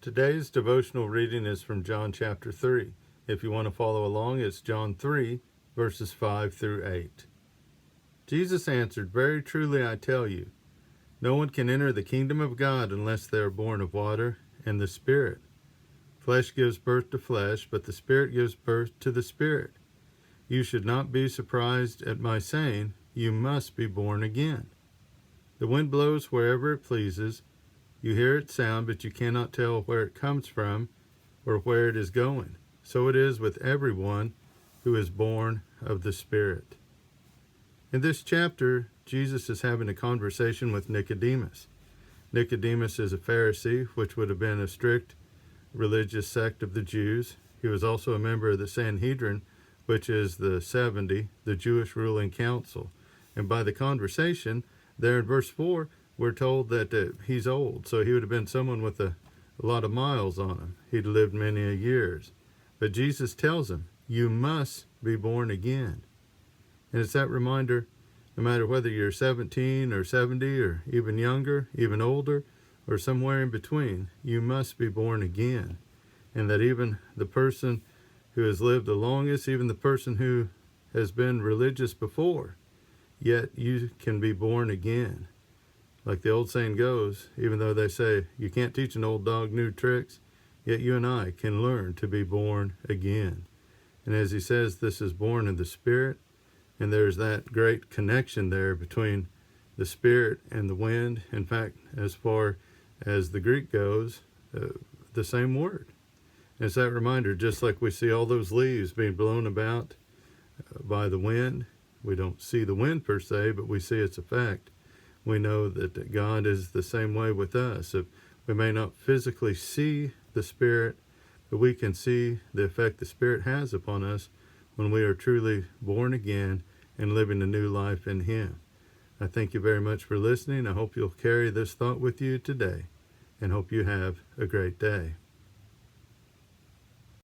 Today's devotional reading is from John chapter 3. If you want to follow along, it's John 3, verses 5 through 8. Jesus answered, "Very truly I tell you, no one can enter the kingdom of God unless they are born of water and the Spirit. Flesh gives birth to flesh, but the Spirit gives birth to the Spirit. You should not be surprised at my saying, you must be born again. The wind blows wherever it pleases. You hear its sound, but you cannot tell where it comes from or where it is going. So it is with everyone who is born of the Spirit." In this chapter, Jesus is having a conversation with Nicodemus. Nicodemus is a Pharisee, which would have been a strict religious sect of the Jews. He was also a member of the Sanhedrin, which is the 70, the Jewish ruling council. And by the conversation, there in verse 4, we're told that he's old, so he would have been someone with a lot of miles on him. He'd lived many a years. But Jesus tells him, you must be born again. And it's that reminder, no matter whether you're 17 or 70 or even younger, even older, or somewhere in between, you must be born again. And that even the person who has lived the longest, even the person who has been religious before, yet you can be born again. Like the old saying goes, even though they say you can't teach an old dog new tricks, yet you and I can learn to be born again. And as he says, this is born in the Spirit, and there's that great connection there between the Spirit and the wind. In fact, as far as the Greek goes, the same word. And it's that reminder, just like we see all those leaves being blown about by the wind, we don't see the wind per se, but we see its effect. We know that God is the same way with us. We may not physically see the Spirit, but we can see the effect the Spirit has upon us when we are truly born again and living a new life in Him. I thank you very much for listening. I hope you'll carry this thought with you today and hope you have a great day.